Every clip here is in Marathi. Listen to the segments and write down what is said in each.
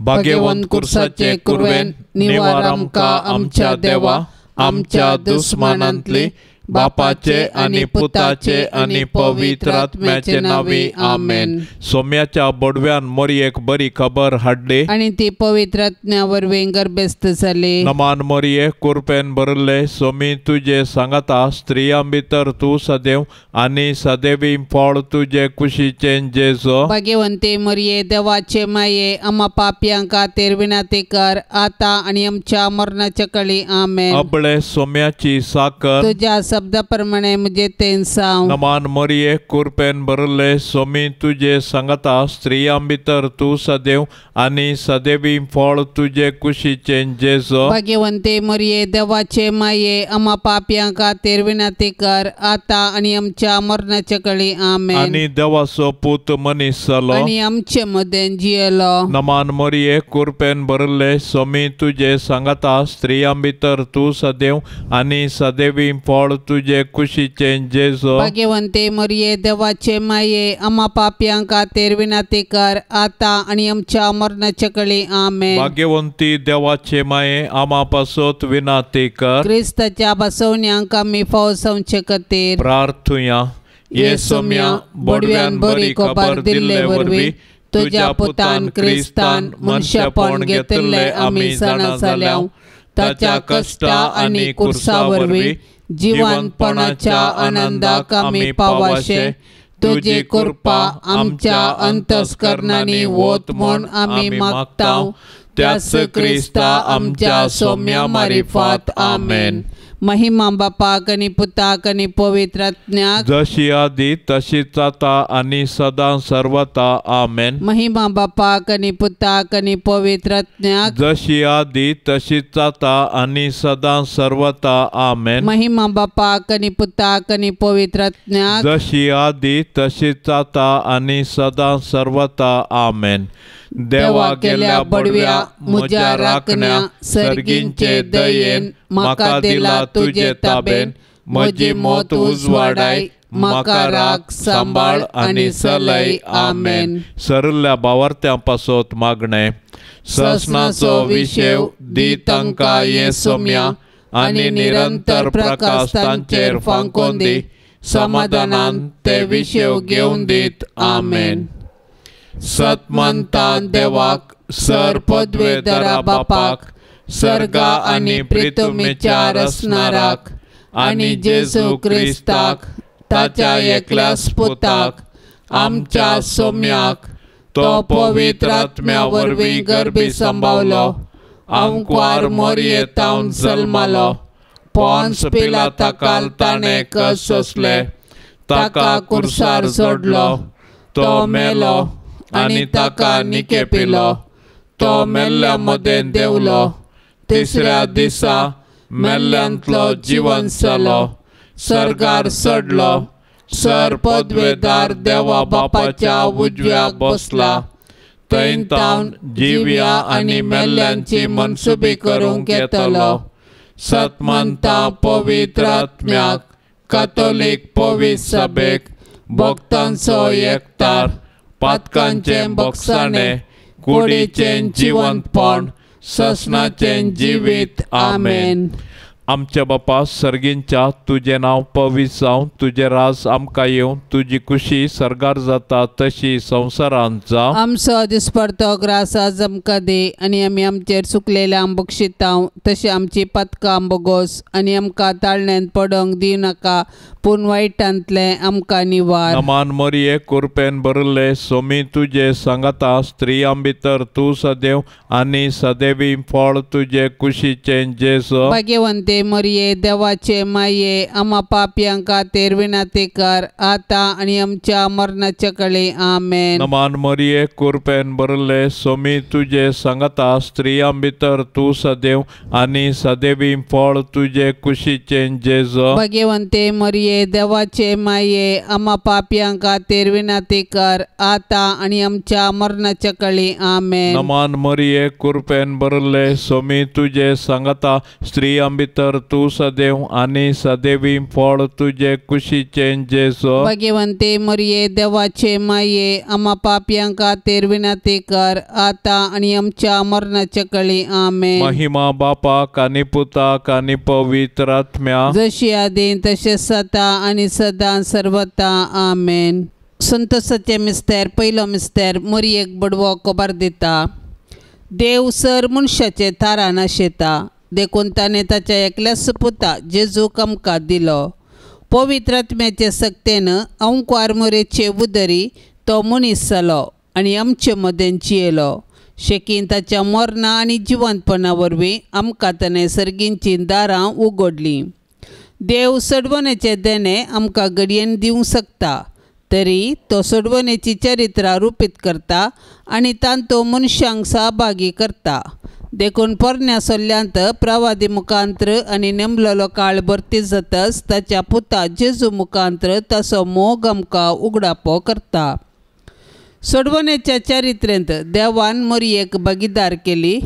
भाग्यवंत कुर्साचे कुरवेन निवार आमकां आमच्या देवा, आमच्या दुस्मानांतली, बापाचे आणि पुताचे आणि पवित्र आत्म्याचे नावी आमेन। सोम्याच्या बडव्यान मोरयेक बरी खबर हाडली आणि ती पवित्र आत्म्यावर गर्भस्थ जाली। नमान मोरये कुरपेन भरले सोमी तुझे सांगता, स्त्रियां भितर तू सदैव आणि सदैवी फळ तुझे कुशीचे जेजो। भाग्यवंते मोरये देवाचे माये, आम्हा पाप्यां खातीर विनंती कर, आता आणि आमच्या मरणाच्या काळी आमेन। अबळे सोम्याची साकर तुझ्या शब्दाप्रमाणे मुझे तेन सांग। नमान मोरये कुरपेन भरले सोमी तुझे सांगता, स्त्रियां भितर तू सदैव आणि सदैवी फळ तुझे कुशीचे जेजो। भाग्यवंते मोरये देवाचे माये, आम्हा पाप्यां खातीर विनंती कर, आता आणि आमच्या मरणाच्या काळी आमेन। आणि देवाचो पूत मनीस जालो आणि आमचे मध्ये जियेलो। नमान मोरये कुरपेन भरले सोमी तुझे सांगता, स्त्रियां भितर तू सदैव आणि सदैवी फळ तुझे कुशीचे जेजो। भाग्यवंते मोरये देवाचे माये, आम्हा पाप्यां खातीर विनंती कर, आता आणि आमच्या मरणाच्या काळी आमेन। भाग्यवंती देवाचे माये, आम्हा पासोत विनंती कर, क्रिस्ताच्या बसवण्यांक आमी फावसावचे खातीर प्रार्थुया। ये सोम्या बडव्यान बरी खबर दिल्ले वरवी तुझ्या पुतान क्रिस्तान मनशापण घेतले आमी जाणा जाल्याव, ताच्या कष्टा आणि कुर्सा वरवी जीवनपणाच्या आनंदाक आमी पावाशे, तुझी कृपा आमच्या अंतस्करणांनी वोत म्हूण आमी मागताव, त्याच क्रिस्ता आमच्या सोम्या मारिफात आमेन। महिमा बापाक आणि पुताक आणि पवित्र आत्म्याक, जशी आदी तशीच आता आणि सदां सर्वता आमेन। महिमा बापाक आणि पुताक आणि पवित्र आत्म्याक, जशी आदी तशीच आता आणि सदां सर्वता आमेन। महिमा बापाक आणि पुताक आणि पवित्र आत्म्याक, जशी आदी तशीच आता आणि सदां सर्वता आमेन। देवा गेल्या बडव्या म्हज्या राखण्या सर्गींचे दयेन म्हाका दिला तुझे ताबेन, म्हजी मोत उजवाडाय, म्हाका राख सांबाळ आणि सलय आमेन। सरल्या भावार्थ्यां पासोत मागणे, ससनाचो विशेव दी तांकां ये सोम्या, आणि निरंतर प्रकाश तांचेर फांकोन दी, समाधानान ते विशेव घेवन दीत आमेन। सतमंतान देवाक, सर पदवेदरा बापाक, सर्गा आणि पृथ्वीच्या रचणाराक, आणि जेजू क्रिस्ताक, ताच्या एकल्याच पुताक, आमच्या सोम्याक, तो पवित्र आत्म्या वरवीं गर्भी संभावलो, अंकुर मोरयेतावन जल्मालो, पोन्स पिलाताकाल ताणें कस सोंसले, ताका कुर्सार सोडलो, तो मेलो आणि ताका निकेपिलो, तो मेल्ल्या मदें देवलो, तिसऱ्या दिसा मेल्ल्यांतलो जिवंत जालो, सर्गार चडलो, सर पदवेदार देवा बापाच्या उजव्याक बसला, थंय तावन जिव्या आणि मेल्ल्यांची मनसुबी करूंक येतलो। सतमंता पवित्र आत्म्याक, कातोलीक पवित्र सभेक, भक्तांचो एकतार, पातकांचे बक्षाणे, कुडीचे जिवंतपण, ससनाचे जिवीत आमेन। आमच्या बापा सर्गींच्या, तुझे नाव पवित्र जावं, तुझे राज आमकां येवं, तुझी खुशी सर्गार जाता तशी संवसारांत जावं। आमचो दिसपडतो ग्रास आज आमकां दे, आणि आमी आमचेर चुकलेल्यांक बक्षितांव, तशी आमची पातकां बोगोस, आणि आमकां ताळण्यांत पडोंक दिव नाका, पूण वायटांतले आमकां निवार। नमान मोरये कुरपेन भरले सोमी तुझे सांगता, स्त्रियां भितर तू सदैव आणि सदैवी फळ तुझे कुशीचे जेजो। भाग्यवंते मोरये देवाचे माये, आम्हा पाप्यां खातीर विनंती कर, आता आणि आमच्या मरणाच्या काळी आमेन। नमान मोरये कुरपेन भरले सोमी तुझे सांगता, स्त्रियां भितर तू सदैव आणि सदैवी फळ तुझे कुशीचे जेजो। भाग्यवंते मोरये देवाचे माये, आम्हा पाप्यां खातीर विनंती कर, आता आणि आमच्या मरणाच्या काळी आमेन। नमान मोरये कुरपेन भरले सोमी तुझे सांगता, स्त्रियां भितर भितर तू सदैव आणि सदैवी फळ तुझे कुशीचे जेजो. भाग्यवंते मरिये देवाचे माये आम्हा पापियांका खातीर विनंती कर आता आणि आमच्या मरणाच्या काळी आमेन. महिमा बापाक आणि पुताक आणि पवित्र आत्म्या जशी आदीन तसे सता आणि सदा सर्वता आमेन. संतोषाचे मिस्तेर पहिलो मिस्तेर मरियेक बडवो कोबार दिता. देव सर मनशाचे थारान आशेता देखून ताणें ताच्या एकल्याच पुता जेजूक आमकां दिलो. पवित्र आत्म्याचे सक्तेन अंकुर मोरेचे उदरी तो मनीस जालो आनी आमचे मदें जियेलो. शेकीन ताच्या मरणा आनी जिवंतपणा वरवीं आमकां ताणें सर्गींची दारां उगडलीं. देव सडवण्याचे देणे आमकां घडयेन दिवंक शकता तरी तो सोडवणेची चरित्रां रुपीत करता आनी तांतो मनशांक सहभागी करता. देखून पोरण्या सोल्ल्यांत प्रवादी मुखांत्र आनी नेमलेलो काळ भरती जातच ताच्या पुता जेजू मुखांत्र ताचो मोग आमकां उगडापो करता. सोडवणेच्या चरित्रेंत देवान मरियेक भागीदार केली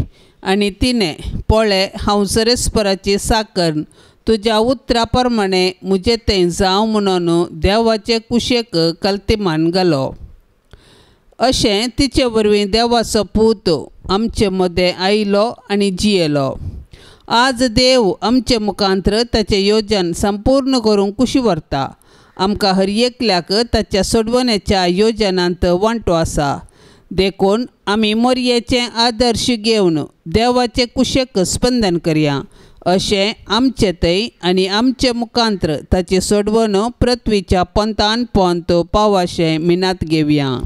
आनी तिणें पळय हांव सरेस्पराची साकण तुज्या उतरा प्रमाणे म्हजे तें जावं म्हणून देवाचे कुशेक कल्तिमान घालो. अशें तिचे वरवीं देवाचो पूत आमचे मदें आयलो आनी जियेलो. आज देव आमचे मुखांत्र ताचें योजन संपूर्ण करूंक कुशी व्हरता. आमकां हर एकल्याक ताच्या सोडवण्याच्या योजनांत वांटो आसा. देखून आमी मरियेचें आदर्श घेवन देवाचे कुशेक स्पंदन करया. अशें आमचे थंय आनी आमचे मुखांत्र ताची सोडवण पृथ्वीच्या पंतान पंत पावाशें मिनात घेवया.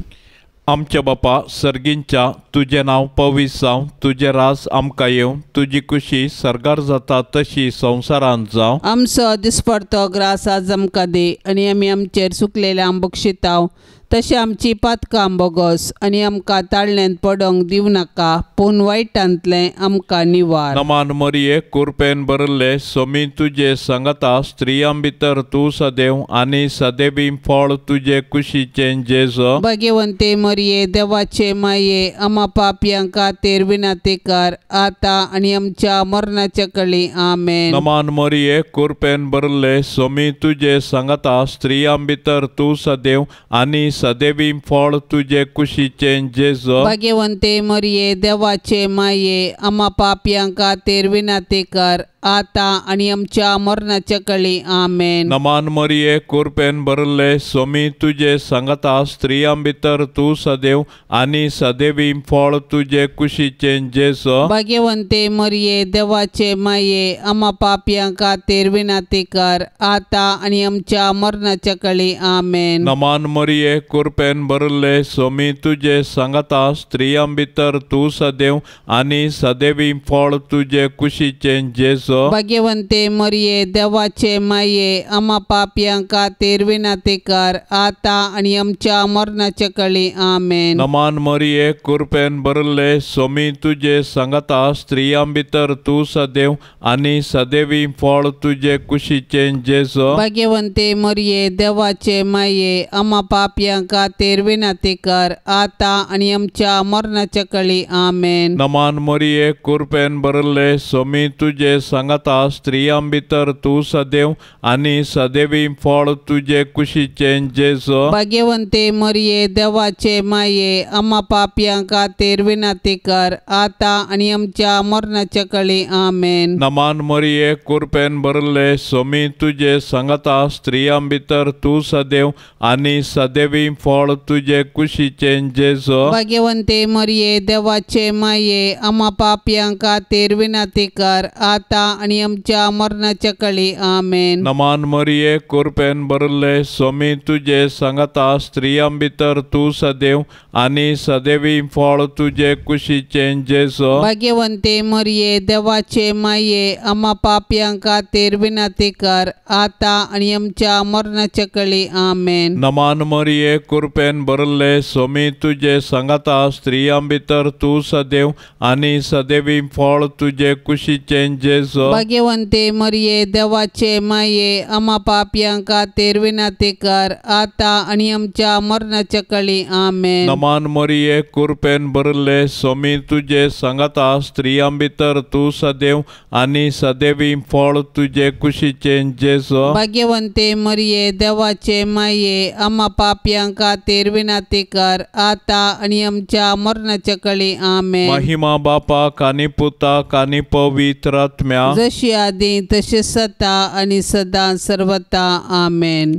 आमच्या बापा सर्गींच्या तुझे नांव पवित्र जावं. तुझे रास आमकां येवं. तुजी कुशी सरगार जाता तशी संवसारांत जावं. आमचो दिसपडतो ग्रास आज आमकां दे आनी आमी आमचेर सुकलेले बक्षितांव तशें आमची पातकां बोगोस आनी आमकां ताळण्यांत पडोंक दिवं नाका पूण वायटांतलें आमकां निवार. नमान मरिये कृपेन भरले सोमी तुजे संगता स्त्रियां भितर तूं सदैव आनी सदैवी फळ तुजे कुशीचे जेजो. भाग्यवंते मरिये देवाचे माये आम्हा पापियांक खातीर विनंती कर आता आनी आमच्या मरणाच्या काळी आमेन. नमान मरिये कृपेन भरले सोमी तुजे संगता स्त्रियां भितर तूं सदैव आनी सदैवी फळ तुजे कुशीचे जेजो. भाग्यवंते मरिये देवाचे माये आम्हा पापियांक खातीर विनंती कर आता आनी आमच्या मरणाच्या काळी आमेन. नमान मरिये कृपेन भरले सोमी तुजे संगता स्त्रियां भितर तूं सदैव आनी सदैवी फळ तुजे कुशीचे जेजो. भाग्यवंते मरिये देवाचे माये आम्हा पापियांक खातीर विनंती कर आता आनी आमच्या मरणाच्या काळी आमेन. नमान मरिये कृपेन भरले सोमी तुजे संगता स्त्रियां भितर तूं सदैव आनी सदैवी फळ तुजे कुशीचे जेजो. भाग्यवंते मरिये देवाचे माये आम्हा पापियांक खातीर विनंती कर आता आनी आमच्या मरणाच्या काळी आमेन. नमान मरिये कृपेन भरले सोमी तुजे संगता स्त्रियां भितर तूं सदैव आनी सदैवी फळ तुजे कुशीचे जेजो. भाग्यवंते मरिये देवाचे माये आम्हा पापियांक खातीर विनंती कर आता आनी आमच्या मरणाच्या काळी आमेन. नमान मरिये कृपेन भरले सोमी तुजे संगता स्त्रियां भितर तूं सदैव आनी सदैवी फळ तुजे कुशीचे जेजो. भाग्यवंते मरिये देवाचे माये आम्हा पापियांक खातीर विनंती कर आता आनी आमच्या मरणाच्या काळी आमेन. नमान मरिये कृपेन भरले सोमी तुजे संगता स्त्रियां भितर तूं सदैव आनी सदैवी फळ तुजे कुशीचे जेजो. भाग्यवंते मरिये देवाचे माये आम्हा पापियांक खातीर विनंती कर आता आनी आमच्या मरणाच्या काळी आमेन. नमान मरिये कृपेन भरले सोमी तुजे संगता स्त्रियां भितर तूं सदैव आनी सदैवी फळ तुजे कुशीचे जेजो. भाग्यवंते मरिये देवाचे माये आम्हा पापियांक खातीर विनंती कर आता आनी आमच्या मरणाच्या काळी आमेन. नमान मरिये कृपेन भरले सोमी तुजे संगता स्त्रियां भितर तूं सदैव आनी सदैवी फळ तुजे कुशीचे जेजो. भाग्यवंते मरिये देवाचे माये आम्हा पापियांक खातीर विनंती कर आता आणि आमच्या मरणाच्या काळी आमेन. नमान मरिये कृपेन भरले स्वामी तुझे सांगता स्त्रियां भितर तू सदैव आणि सदैवी फळ तुझे कुशीचे जेसो. भाग्यवंते मरिये देवाचे माये आम्हा पापियांक खातीर विनंती कर आता आणि आमच्या मरणाच्या काळी आमेन. महिमा बापाक आणि पुताक आणि पवित्र आत्म्या जशी आधी तसे सता आणि सदा सर्वता आमेन.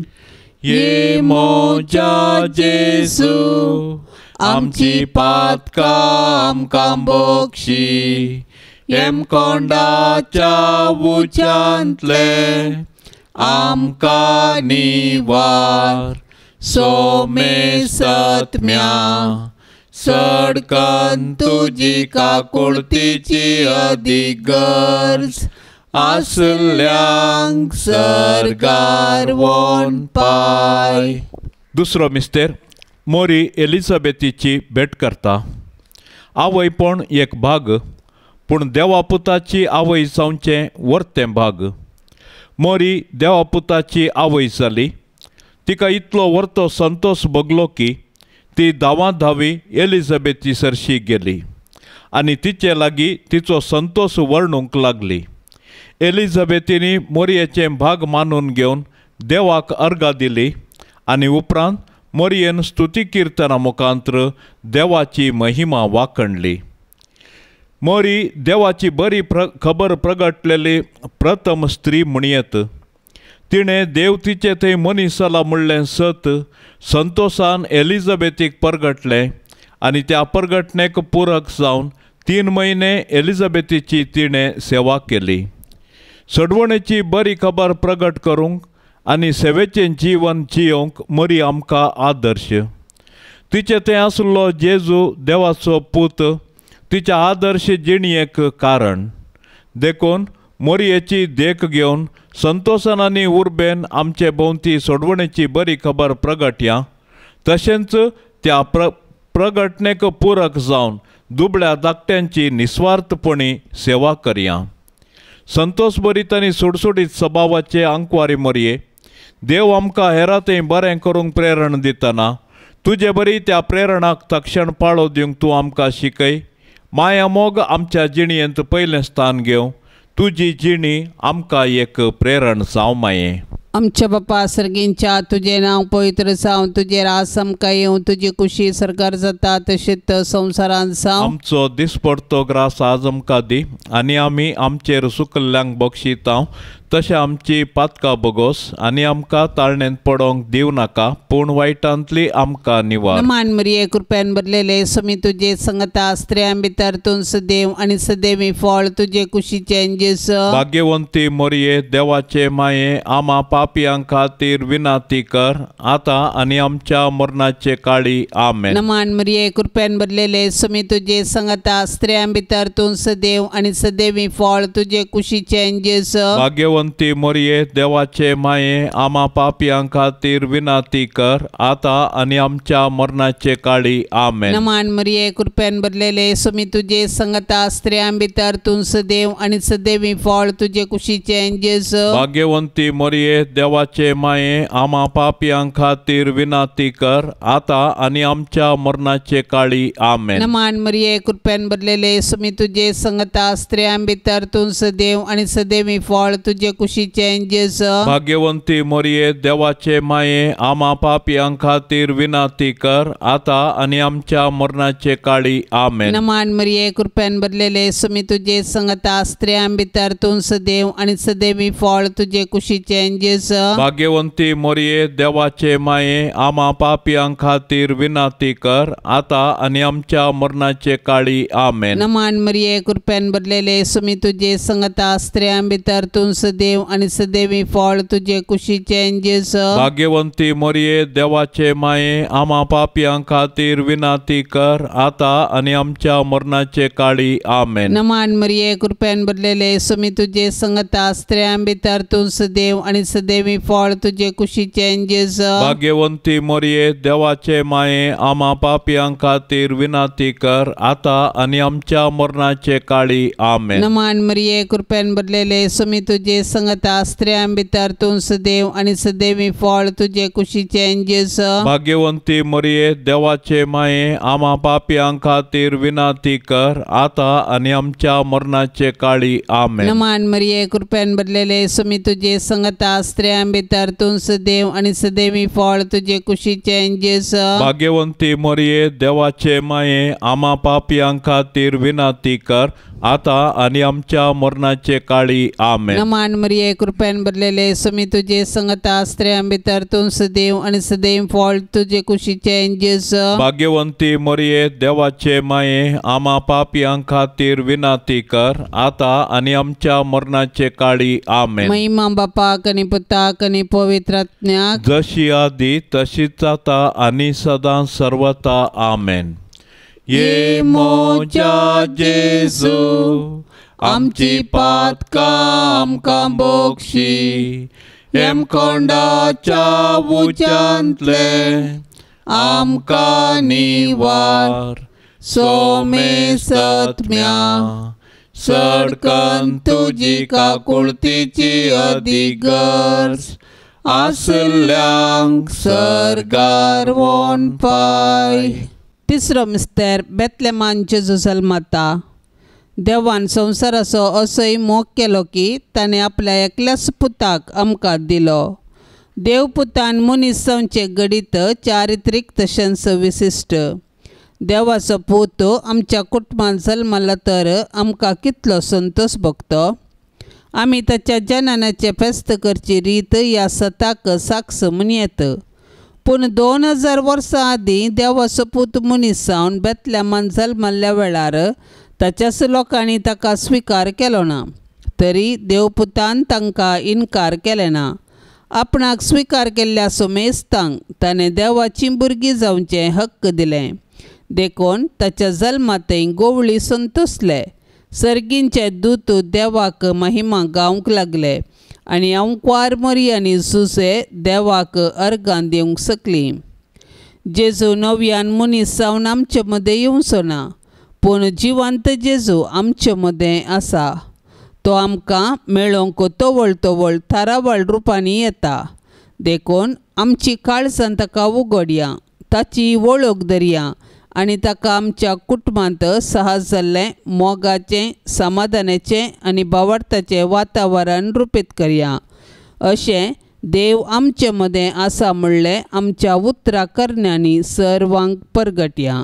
ये मोजा जेसू आमची पातका आमकां बोक्षी एम कोंडाच्या उच्यांतले आमकां निवार सोमे सत्म्या सडकन तुजी काकुळतीची अधिक गरज आसल्यांक सरगार वोन पाय. दुसरो मिस्तेर मोरी एलिझाबेथीची भेट करता. आवयपण एक भाग पूण देवापुताची आवय जावचें वर्तें भाग. मोरी देवापुताची आवय जाली. तिका इतलो वर्तो संतोष भोगलो की ती धावी एलिझाबेथी सरशी गेली आनी तिचे लागीं तिचो संतोष वर्णूंक लागली. एलिझाबेथीनी मोरयेचें भाग मानून घेवन देवाक अर्घा दिली आनी उपरांत मोरयेन स्तुती किर्तना मुखांत्र देवाची महिमा वाखणली. मोरी देवाची बरी खबर प्रगटलेली प्रथम स्त्री म्हणयत. तिणें देव तिचे थंय मनीस जाला म्हणलें सत संतोषान एलिझाबेथीक परगटलें आनी त्या परगटणेक पुरक जावन 3 म्हयने एलिझाबेथीची तिणें सेवा केली. सडवणेची बरी खबर प्रगट करूंक आनी सेवेचें जीवन जियोंक मोरी आमकां आदर्श. तिचे थंय आसलो जेजू देवाचो पूत तिच्या आदर्श जिणयेक कारण. देखून मोरयेची देख घेवन संतोषान आनी उर्बेन आमचे भोंवती सोडवणेची बरी खबर प्रगटया. तशेंच त्या प्रगटणेक पुरक जावन दुबळ्या धाकट्यांची निस्वार्थपणी सेवा करया. संतोष भरीत आनी सुडसुडीत स्वभावाचे आंकवारी मोरये, देव आमकां हेरांतय बरें करूंक प्रेरण दितना तुजे बरी त्या प्रेरणाक तक्षण पाळो दिवंक तूं आमकां शिकय. माया मोग आमच्या जिणयेंत पयलें स्थान घेवं. तुजी जिणी आमकां एक प्रेरण जावं माये. आमच्या बापा सर्गींच्या तुझे नाव पवित्र जावं, तुझे रास आमकां येवं, तुजी कुशी सरकार जाता तशेंच संवसारांत जावं. आमचो दिसपडतो ग्रास आज आमकां दी आनी आमी आमचेर सुकल्ल्यांक बक्षितांव. तशें आमची पातकां बोगोस आनी आमकां ताळणेंत पडोंक दिव नाका पूण वायटांतली आमकां निवार. नमान मरिये कृपेन भरलेले समी तुजे संगता स्त्रियां भितर तूं सदैव आनी सदैवी फळ तुजे कुशीचें जेसो. भाग्यवंती मोरये देवाचे माये आम्हा पापियांक खातीर विनंती कर आता आनी आमच्या मरणाचे काळी आमेन. नमान मरिये कृपेन भरलेले समी तुजे संगता स्त्रियां भितर तूं सदैव आनी सदैवी फळ तुजे कुशीचें जेसो. भाग्यवंती मोरये देवाचे माये आम्हा पापियांक खातीर विनंती कर आता आनी आमच्या मरणाचे काळी आमेन. नमान मरिये कृपेन भरलेले समी तुजे संगता स्त्रियां भितर तूं सदैव आनी सदैवी फळ तुजे कुशीचें जेसो. भाग्यवंती मोरये देवाचे माये आम्हा पापियांक खातीर विनंती कर आता आनी आमच्या मरणाचे काळी आमेन. नमान मरिये कृपेन भरलेले समी तुजे संगता स्त्रियां भितर तूं सदैव आनी सदैवी फळ तुजे कुशीचें जेसो. भाग्यवंती मोरये देवाचे माये आम्हा पापियांक खातीर विनंती कर आता आनी आमच्या मरणाचे काळी आमेन. नमान मरिये कृपेन भरलेले समी तुजे संगता स्त्रियां भितर तूं सदैव आनी सदैवी फळ तुजे कुशीचें जेसो. भाग्यवंती मोरये देवाचे माये आम्हा पापियांक खातीर विनंती कर आता आनी आमच्या मरणाचे काळी आमेन. नमान मरिये कृपेन भरलेले समी तुजे संगता स्त्रियां भितर तूं सदैव आणि सदैवी फळ तुझे कुशीचे जेजू. भाग्यवंती मरिये देवाचे माये आम्हा पापियां खातीर विनाती कर आता आणि आमच्या मरणाचे काळी आमेन. नमान मरिये कृपेन भरलेले सुमी तुझे संगता स्त्रियां भितर तू सदैव आणि सदैवी फळ तुझे कुशीचे जेजू. भाग्यवंती मरिये देवाचे माये आम्हा पापियां खातीर विनाती कर आता आणि आमच्या मरणाचे काळी आमेन. नमान मरिये कृपेन भरलेले सुमी तुझे संगता स्त्रियां भितर तू सदैव आणि सदैवी फळ तुझे कुशीचे जेजू. भाग्यवंती मरिये देवाचे माये आम्हा पापियां खातीर विनाती कर आता आणि आमच्या मरणाचे काळी आमेन. नमान मरिये कृपेन भरलेले सुमी तुझे संगता स्त्रियां भितर तू सदैव आणि सदैवी फळ तुझे कुशीचे जेजू. भाग्यवंती मरिये देवाचे माये आम्हा पापियां खातीर विनाती कर आता आणि आमच्या मरणाचे काळी आमेन. नमान मरिये कृपेन भरलेले सुमी तुझे संगता स्त्रियां भितर तू सदैव आणि सदैव फळ तुझे कुशीचे जेजू. भाग्यवंती मरिये देवाचे माये आम्हा पापियां खातीर विनाती कर आता आणि आमच्या मरणाचे काळी आमेन. महिमा बापाक आणि पुताक आणि पवित्र आत्म्याक जशी आधी तशीच आता आणि सदां सर्वता आमेन. ये मोजा जेजू आमची पातकां आमकां बोगशी एम कोंडाच्या उज्यांतले आमकां निवार सोमे सत्म्या सडकन तुजी काकुळतीची अधिगर्ज आसल्यांक सरगार वोन पाय. तिसरो मिस्तेर बेतलेमान जेजू जल्मता. देवान संवसाराचो असोय मोग केलो की ताणें आपल्या एकल्याच पुताक आमकां दिलो. देवपुतान मनीस जावचे घडीत चारित्रीक तशेंच विशिश्ट. देवाचो पूत आमच्या कुटुंबांत जल्मला तर आमकां कितलो संतोश भोगतो. आमी ताच्या जननाचे फेस्त करची रीत ह्या सताक साक्ष म्हणयेत. पूण 2000 वर्सां आदीं देवाचो पूत मनीस जावन बेतलेमान जल्मल्ल्या वेळार ताच्याच लोकांनी ताका स्विकार केलो ना. तरी देवपुतान तांकां इन्कार केलें ना. आपणाक स्विकार केल्ल्या सोमेस्तांक ताणें देवाची भुरगीं जावचें हक्क दिलें. देखून ताच्या जल्मातय गोवळी संतोसले. सर्गींचे दूत देवाक महिमा गावंक लागले आनी अंकुआर मरी आनी सुसे देवाक अर्गां दिवंक सकली. जेजू नव्यान मनीस जावन आमचे मदें येवचो ना, पूण जिवंत जेजू आमचे मदें आसा. तो आमकां मेळोवंक तोवळ तोवळ थारावळ रुपांनी येता. देखून आमची काळजां ताका उगडया, ताची वळख धरया आनी ताका आमच्या कुटुंबांत सहज जाल्लें मोगाचें समाधानाचें आनी भावार्थाचें वातावरण रुपीत करया. अशें देव आमचे मदें आसा म्हणलें आमच्या उतरां करण्यांनी सर्वांक परगटया.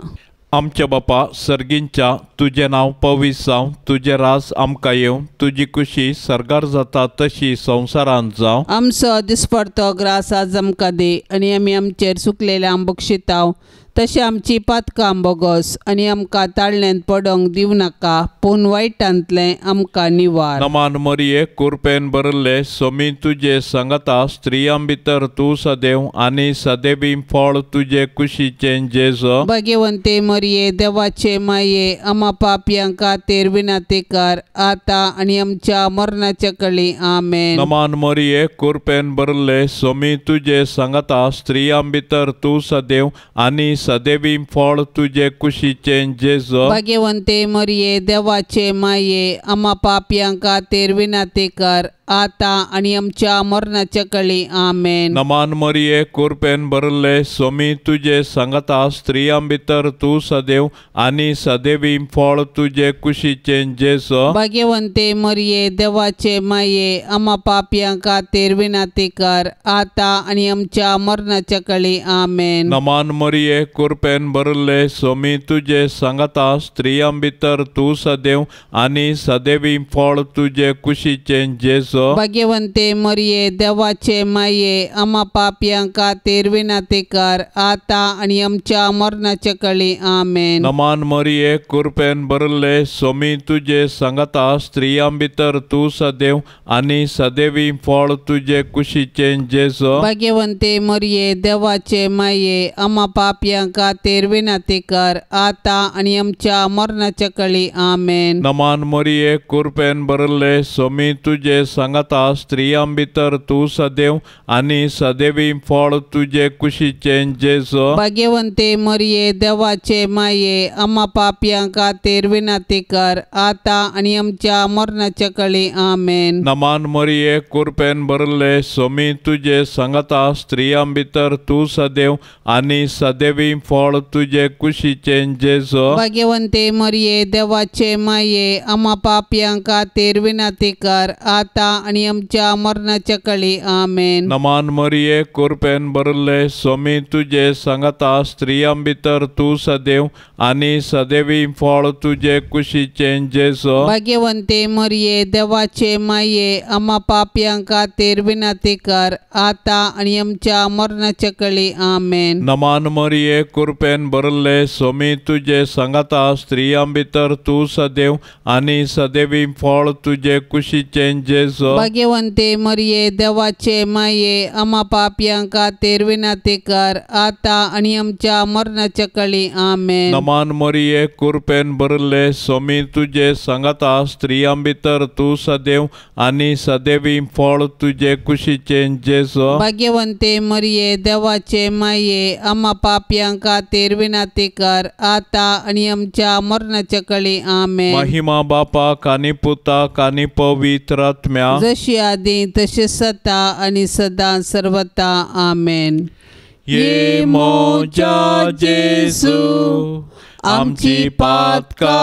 आमच्या बापा सर्गींच्या तुझे नांव पवित्र जावं, तुझे रास आमकां येवं, तुजी खुशी सरगार जाता तशी संवसारांत जावं. आमचो दिसपडतो ग्रास आज आमकां दे आनी आमी आमचेर सुकलेल्या बक्षितांव तशें आमची पातकां बोगोस आनी आमकां ताळण्यांत पडोंक दिवं नाका, पूण वायटांतलें आमकां निवार. नमान मरिये कृपेन भरले सोमी तुजे संगता स्त्रियां भितर तूं सदैव आनी सदैवी फळ तुजे कुशीचें जेजू. भाग्यवंते मरिये देवाचे माये आम्हा पापयां खातीर विनाती कर आता आनी आमच्या मरणाचे कळी आमेन. नमान मरिये कृपेन भरले सोमी तुजे संगता स्त्रियां भितर तूं सदैव आनी सदैवी फळ तुजे कुशीचें जेजू. भाग्यवंते मरिये देवाचे माये आम्हा पापयां खातीर विनाती कर आता आनी आमच्या मरणाचे कळी आमेन. नमान मरिये कृपेन भरले सोमी तुजे संगता स्त्रियां भितर तूं सदैव आनी सदैवी फळ तुजे कुशीचें जेजू. भाग्यवंते मरिये देवाचे माये आम्हा पापयां खातीर विनाती कर आता आनी आमच्या मरणाचे कळी आमेन. नमान मरिये कृपेन भरले सोमी तुजे संगता स्त्रियां भितर तूं सदैव आनी सदैवी फळ तुजे कुशीचें जेजू. जेसो भाग्यवंते मरिये देवाचे माये आम्हा पापियां खातीर विनंती कर आता आणि आमच्या मरणाच्या काळी आमेन. नमान मरिये कृपेन भरले सोमी तुझे सांगता स्त्रियां भितर तू सदैव आणि सदैवी फळ तुझे कुशीचे जेसो भाग्यवंते मरिये देवाचे माये आम्हा पापियां खातीर विनंती कर आता आणि आमच्या मरणाच्या काळी आमेन. नमान मरिये कृपेन भरले सोमी तुझे सांगता स्त्रियां भितर तू सदैव आणि सदैवी फळ तुझे कुशीचे जेसो भाग्यवंते मरिये देवाचे माये आम्हा पापियां खातीर विनंती कर आता आणि आमच्या मरणाच्या काळी आमेन. नमान मरिये कृपेन भरले सोमी तुझे सांगता स्त्रियां भितर तू सदैव आणि सदैवी फळ तुझे कुशीचे जेसो भाग्यवंते मरिये देवाचे माये आम्हा पापियां खातीर विनंती कर आता आणि आमच्या मरणाच्या काळी आमेन. नमान मरिये कृपेन भरले सोमी तुझे सांगता स्त्रियां भितर तू सदैव आणि सदैवी फळ तुझे कुशीचे जेसो भाग्यवंते मरिये देवाचे माये आम्हा पापियां खातीर विनंती कर आता आणि आमच्या मरणाच्या काळी आमेन. नमान मरिये कृपेन भरले सोमी तुझे सांगता स्त्रियां भितर तू सदैव आणि सदैवी फळ तुझे कुशीचे जेसो भाग्यवंते मरिये देवाचे माये आम्हा पापियां खातीर विनंती कर आता आणि आमच्या मरणाच्या काळी आमेन. नमान मरिये कृपेन भरले सोमी तुझे सांगता स्त्रियां भितर तू सदैव आणि सदैवी फळ तुझे कुशीचे जेसो भाग्यवंते मरिये देवाचे माये आम्हा पापियां खातीर विनंती कर आता आणि आमच्या मरणाच्या काळी आमेन. महिमा बापा कानी पुता कानी पवित्र आत्म्या जशी आधी तशी सता आणि सदा सर्वता आमेन. ये मोजा जेसू आमची पातका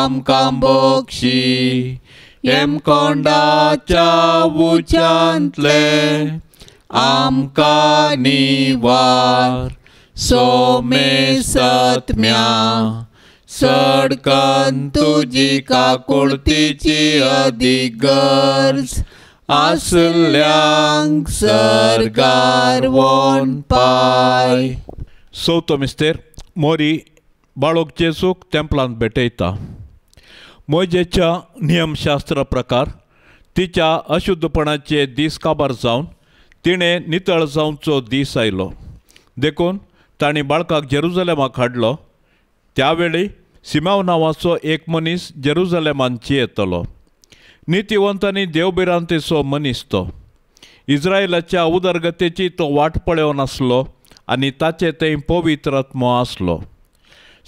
आमकां बोक्षी एम कोंडाच्या उच्यांतले आमकां निवार सोमे सत्म्या सडकन तुजी काकुळतीची अधिक गरज आसल्यांक सरगार वोन पाय. चवथो मिस्तेर मोरी बाळोक जेसूक तेंपलांत भेटयता. मोजेच्या नियमशास्त्र प्रकार तिच्या अशुद्धपणाचे दीस काबार जावन तिणें नितळ जावचो दीस आयलो देखून तांणी बाळकाक जेरुजलेमाक हाडलो. त्यावेळी सिमाव नांवाचो एक मनीस जेरुजलेमान येतलो. नितीवंत आनी देवबिरांतेचो मनीस तो. इस्रायेलाच्या उदरगतेची तो वाट पळयोन नासलो आनी ताचे थंय पवित्र आत्मो आसलो.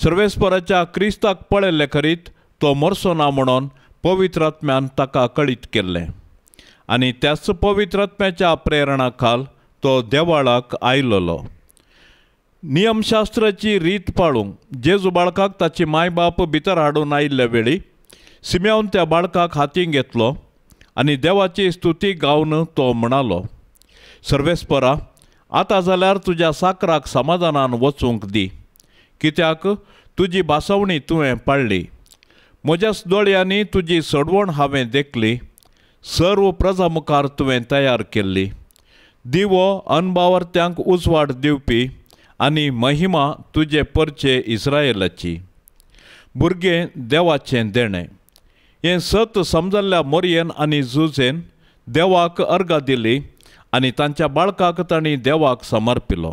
सर्वेस्पराच्या क्रिस्ताक पळयल्ले खरीत तो मरचो ना म्हणून पवित्र आत्म्यान ताका कळीत केल्लें आनी त्याच पवित्र आत्म्याच्या प्रेरणा खाल तो देवाळाक आयलोलो. नियमशास्त्राची रीत पाळूंक जेजू बाळकाक ताची माय बाप भितर हाडून आयिल्ले वेळी सिमेओन त्या बाळकाक हातीन घेतलो आनी देवाची स्तुती गावन तो म्हणालो, सर्वेस्परा, आतां जाल्यार तुज्या साकराक समाधानान वचूंक दी, कित्याक तुजी बासवणी तुवें पाळ्ळी. म्हज्या दोळ्यांनी तुजी सडवण हांवें देखली, सर्व प्रजा मुखार तुवें तयार केल्ली. दिवो अनबावर्त्यांक उजवाड दिवपी आनी महिमा तुजे परचे इस्रायेलाची. भुरगें देवाचें देणें. हें सत समजल्ल्या मोरयेन आनी जुजेन देवाक अर्गां दिली आनी तांच्या बाळकाक तांणी देवाक समर्पिलो.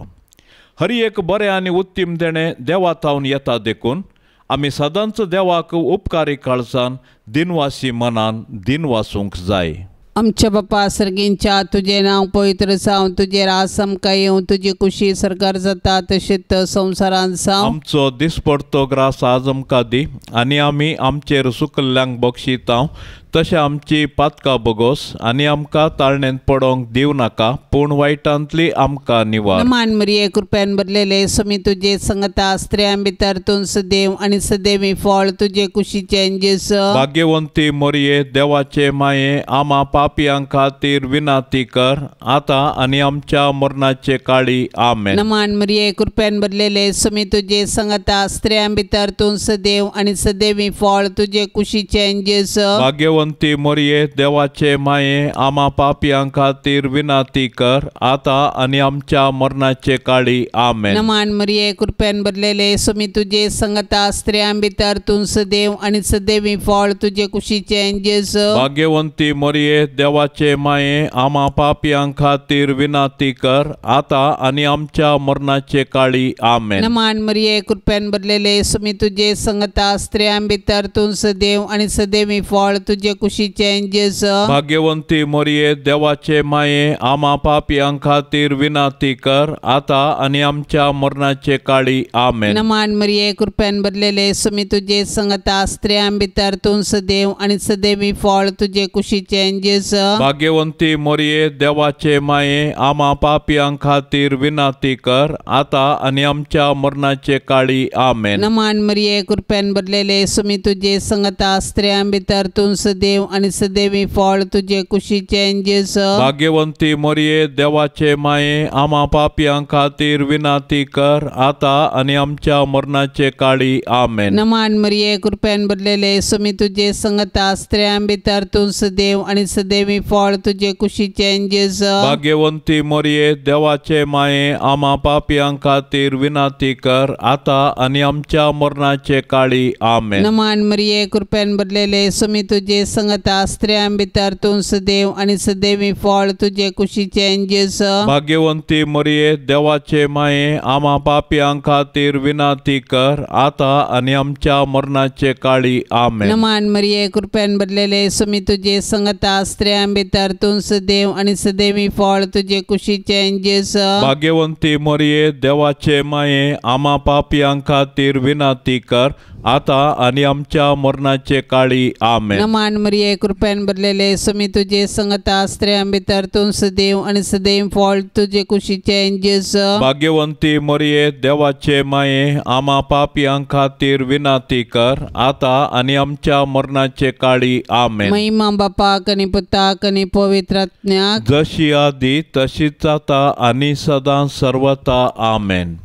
हर एक बरें आनी उत्तीम देणें देवातावन येता देखून आमी सदांच देवाक उपकारी काळजान दिनवासी मनान दिनवासूंक जाय. आमच्या बापा सर्गींच्या तुझे नांव पवित्र जावं, तुझे रास आमकां येवं, तुजी कुशी सरकार जाता तशेंच संवसारांत जावं. आमचो दिसपडतो ग्रास आज आमकां दी आनी आमी आमचेर सुकल्ल्यांक बक्षितांव तशें आमची पातकां बगोस आनी आमकां ताळणेंत पडोंक दिव नाका, पूण वायटांतली आमकां निवार. मान मरिये कृपेन भरलेले समी तुजे संगता स्त्रियां भितर तूं सदैव आनी सदैवी फळ तुजे कुशीचें जेसू. भाग्यवंती मोरये देवाचे माये आमा पापियां खातीर विनाती कर आतां आनी आमच्या मरणाचे काळी आमेन. मान मरिये कृपेन भरलेले समी तुजे संगता स्त्रियां भितर तूं सदैव आनी सदैवी फळ तुजे कुशीचें जेसू. भाग्यवंती भाग्यवंती मोरये देवाचे माये आम्हा पापियां खातीर विनाती कर आता आणि आमच्या मरणाचे काळी आमेन. नमान मरिये कृपेन भरलेले सुमी तुझे संगता स्त्रियां भितर तूं सदैव आणि सदैवी फळ तुझे कुशीचे जेजू. भाग्यवंती मोरये देवाचे माये आम्हा पापियां खातीर विनाती कर आता आणि आमच्या मरणाचे काळी आमेन. नमान मरिये कृपेन भरलेले सुमी तुझे संगता स्त्रियां भितर तूं सदैव आणि सदैवी फळ तुझे कुशीचे जेजू. भाग्यवंती मोरये देवाचे माये आम्हा पापियां खातीर विनाती कर आता आणि आमच्या मरणाचे काळी आमेन. नमान मरिये कृपेन भरलेले सुमी तुझे संगता स्त्रियां भितर तूं सदैव आणि सदैवी फळ तुझे कुशीचे जेजू. भाग्यवंती मोरये देवाचे माये आम्हा पापियां खातीर विनाती कर आता आणि आमच्या मरणाचे काळी आमेन. नमान मरिये कृपेन भरलेले सुमी तुझे संगता स्त्रियां भितर तूं सदैव आणि सदैवी फळ तुझे कुशीचे जेजू. भाग्यवंती मोरये देवाचे माये आम्हा पापियां खातीर विनाती कर आता आणि आमच्या मरणाचे काळी आमेन. नमान मरिये कृपेन भरलेले सुमी तुझे संगता स्त्रियां भितर तूं सदैव आणि सदैवी फळ तुझे कुशीचे जेजू. भाग्यवंती मोरये देवाचे माये आम्हा पापियां खातीर विनाती कर आता आणि आमच्या मरणाचे काळी आमेन. नमान मरिये कृपेन भरलेले सुमी तुझे संगता स्त्रियां भितर तूं सदैव आणि सदैवी फळ तुझे कुशीचे जेजू. भाग्यवंती मोरये देवाचे माये आम्हा पापियां खातीर विनाती कर आता आणि आमच्या मरणाचे काळी आमेन. नमान मरिये कृपेन भरलेले सुमी तुझे संगता स्त्रियां भितर तूं सदैव आणि सदैवी फळ तुझे कुशीचे जेजू. भाग्यवंती मोरये देवाचे माये आम्हा पापियां खातीर विनाती कर आता आणि आमच्या मरणाचे काळी आमेन. नमान मरिये कृपेन भरलेले सुमी तुझे संगता स्त्रियां भितर तूं सदैव आणि सदैव फळ तुझे कुशीचे जेजू. भाग्यवंती मोरये देवाचे माये आम्हा पापियां खातीर विनाती कर आता आणि आमच्या मरणाचे काळी आमेन. महिमा बापाक आणि पुताक आणि पवित्र आत्म्याक जशी आधी तशीच आता आणि सदा सर्वता आमेन.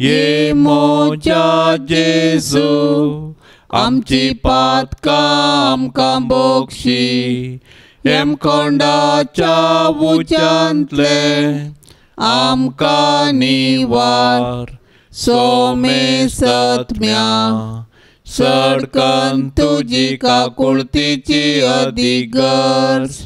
ये मोच्या जेजू आमची पातकां आमकां बोगशी एम कोंडाच्या उच्यांतले आमकां निवार सोमे सत्म्या सडकन तुजी काकुळतीची अधिगर्ज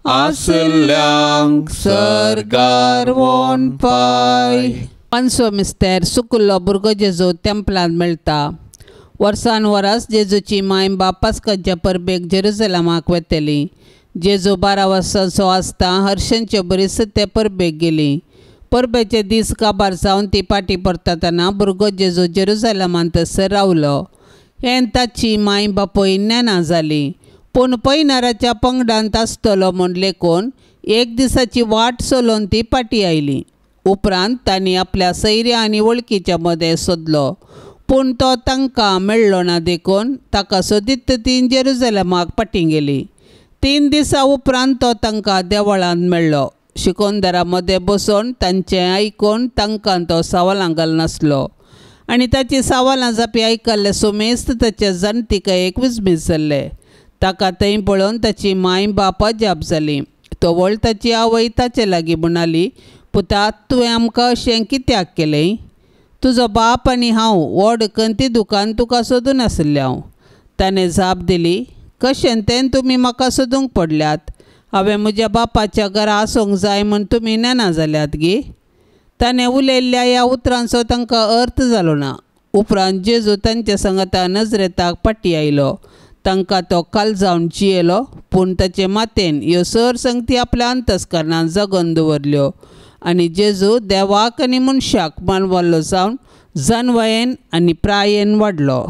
आसल्यांक सरगार वोन पाय. पांचवो मिस्तेर सुकुल्लो भुरगो जेजू तेंपलांत मेळटा. वर्सान वरस जेजूची माय पास्काच्या परबेक जेरुसलेमाक वेतेली. जेजू 12 वर्सांचो आसता हर्षांचे बरीस ते परबेक गेली. परबेचे दीस काबार जावन ती पाटी परतना भुरगो जेजू जेरुसलेमांत थंयसर रावलो. हें ताची माय बापूय नेना जाली. पूण पैनाराच्या पंगडांत आसतलो म्हूण लेखून एक दिसाची वाट चलोवन ती पाटी आयली. उपरांत तांणी आपल्या सैऱ्या आनी वळखीच्या मदें सोदलो पूण तो तांकां मेळ्ळो ना देखून ताका सोदीत ती जेरुसलेमाक पाटी गेली. 3 दिसां उपरांत तो तांकां देवळांत मेळ्ळो. शिकोंदरा मदें बसून तांचें आयकून तांकां तो सवालां घालनासलो आनी ताची सवालां जापी आयकल्ले सुमेस्त ताचे जाणटिकायेक विस्मीत जाल्ले. ताका थंय पळोवन ताची माय बाप अजाप जाली. तो व्हळ ताची आवय ताचे लागीं म्हणाली, पुता तुवें आमकां अशें कित्याक केलें? तुजो बाप आनी हांव व्हड कंती दुकान तुका सोदून आसले हांव. ताणें जाप दिली, कशें तें तुमी म्हाका सोदूंक पडल्यात? हांवें म्हज्या बापाच्या घरा आसूंक जाय म्हूण तुमी नेना जाल्यात गे. ताणें उलयल्ल्या ह्या उतरांचो तांकां अर्थ जालो ना. उपरांत जेजू तांचे सांगता नजरेताक पाटी आयलो. तांकां तो काळजावन जियेलो पूण ताचे मातेन ह्यो सर संगती आपल्या अंतस्करणांत जगोवन दवरल्यो. आनी जेजू देवाक आनी मनशाक मानवल्लो जावन जानवायेन आनी प्रायेन वाडलो.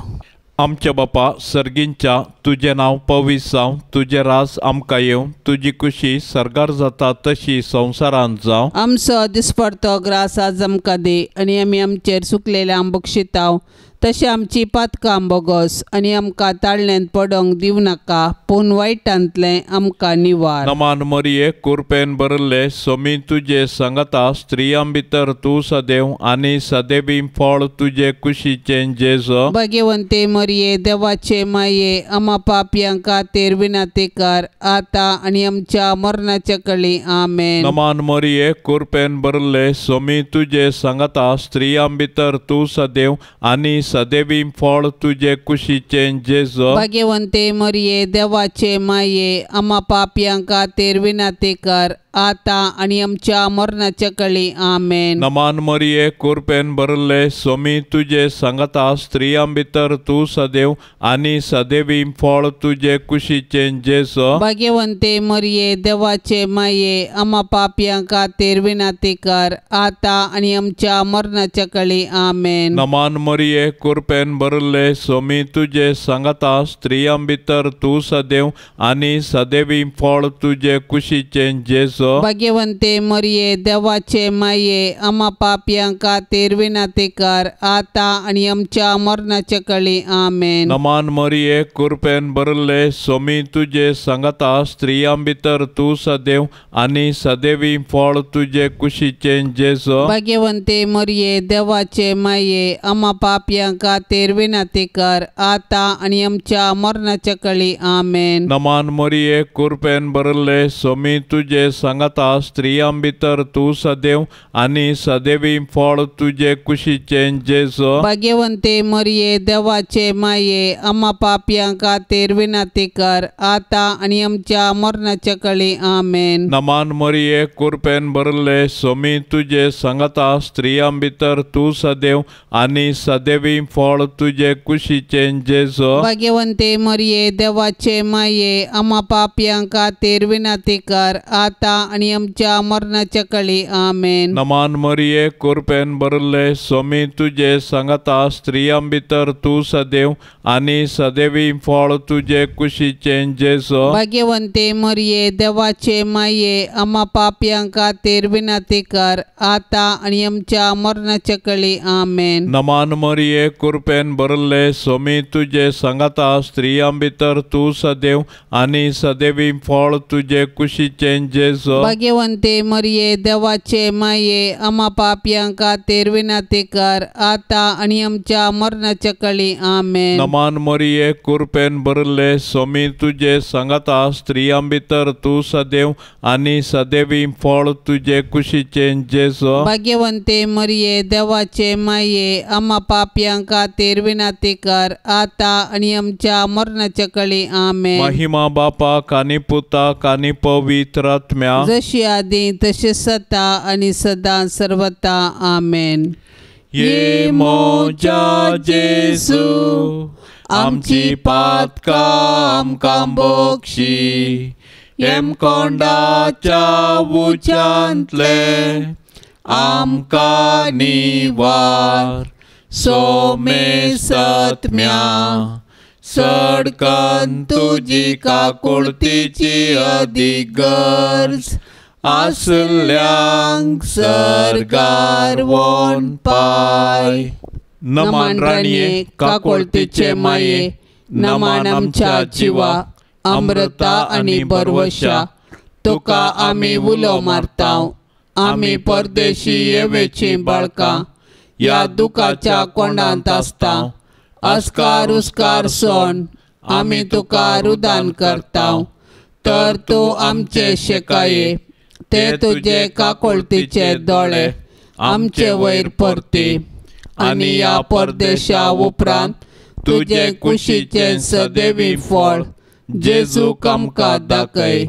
आमच्या बापा सर्गींच्या तुजें नांव पवित्र जावं, तुजें रास आमकां येवं, तुजी खुशी सरगार जाता तशी संवसारांत जावं. आमचो दिसपडतो ग्रास आज आमकां दे आनी आमी आमचेर सुकलेले आंबक शिताव तशें आमची पातकां बोगोस आनी आमकां ताळण्यांत पडोंक दिवं नाका पूण वायटांतलें आमकां निवार. नमान मरिये कृपेन भरले सोमी तुजे सांगता स्त्रियां भितर तूं सदैव आनी सदैवी फळ तुजे कुशीचें जेजो. भाग्यवंते मरिये देवाचे माये आम्हा पापयांक खातीर विनातेकार आतां आनी आमच्या मरणाच्या कळी आमेन. नमान मरिये कृपेन भरले सोमी तुजे सांगता स्त्रियां भितर तूं सदैव आनी सदैवी फळ तुजे कुशीचें जेजो. भाग्यवंते मरिये देवाचे माये आम्हा पापयांक खातीर विनातेकार आतां आनी आमच्या मरणाच्या कळी आमेन. नमान मरिये कृपेन भरले सोमी तुजे सांगता स्त्रियां भितर तूं सदैव आनी सदैवी फळ तुजे कुशीचें जेजो. भाग्यवंते मरिये देवाचे माये आम्हा पापयांक खातीर विनातेकार आतां आनी आमच्या मरणाच्या कळी आमेन. नमान मरिये कृपेन भरले सोमी तुजे सांगता स्त्रियां भितर तूं सदैव आनी सदैवी फळ तुजे कुशीचें जेजो. भाग्यवंते मरिये देवाचे माये आम्हा पापयांक खातीर विनातेकार आतां आनी आमच्या मरणाच्या कळी आमेन. नमान मरिये कृपेन भरले सोमी तुजे सांगता स्त्रियां भितर तूं सदैव आनी सदैवी फळ तुजे कुशीचें जेजो. भाग्यवंते मरिये देवाचे माये आम्हा पापयांक खातीर विनातेकार आतां आनी आमच्या मरणाच्या कळी आमेन. नमान मरिये कृपेन भरले सोमी तुजे सांगता स्त्रियां भितर तूं सदैव आनी सदैवी फळ तुजे कुशीचें जेजो. भाग्यवंते मरिये देवाचे माये आम्हा पापयांक खातीर विनातेकार आतां आनी आमच्या मरणाच्या कळी आमेन. नमान मरिये कृपेन भरले सोमी तुजे सांगता स्त्रियां भितर तूं सदैव आनी सदैवी फळ तुजे कुशीचें जेजो. भाग्यवंते मरिये देवाचे माये आम्हा पापयांक खातीर विनातेकार आतां आनी आमच्या मरणाच्या कळी आमेन. नमान मरिये कृपेन भरले सोमी तुजे सांगता स्त्रियां भितर तूं सदैव आनी सदैवी फळ तुजे कुशीचें जेजो. भाग्यवंते मरिये देवाचे माये आम्हा पापयांक खातीर विनातेकार आतां आनी आमच्या मरणाच्या कळी आमेन. नमान मरिये कृपेन भरले सोमी तुजे सांगता स्त्रियां भितर तूं सदैव आनी सदैवी फळ तुजे कुशीचें जेजो. भाग्यवंते मरिये देवाचे माये आम्हा पापयांक खातीर विनातेकार आतां आनी आमच्या मरणाच्या कळी आमेन. नमान मरिये कृपेन भरले सोमी तुजे सांगता स्त्रियां भितर तूं सदैव आनी सदैवी फळ तुजे कुशीचें जेजो. भाग्यवंते मरिये देवाचे माये आम्हा पापयांक खातीर विनातेकार आतां आनी आमच्या मरणाच्या कळी आमेन. महिमा बापाक आनी पुताक आनी पवित्र आत्म्या जशी आदी तशी सता आनी सदां सर्वता आमेन. ये मोजा जेजू आमची पातकां आमकां बोगशी एम कोंडाच्या उच्यांतले आमकां निवार सोमे सत्म्या सडकन तुजी काकुळतीची अदीक गरज आसल्यांक सरगार वोन पाय. नमान राणये काकुळतीचे माये नमान आमच्या जिवा अमृता आनी बरवशा तुका आमी उलो मारतांव. आमी परदेशी येवेची बाळकां ह्या दुखाच्या कोंडांत आसतांव. अस्कार उस्कार सोन आमी तुका रुदान करतांव. तर तूं आमचे शेकाये ते तुजे काकुळतीचे दोळे आमचे वयर परती आनी ह्या परदेशा उपरांत तुजे कुशीचें सदैवी फळ जेजूक आमकां दाखय.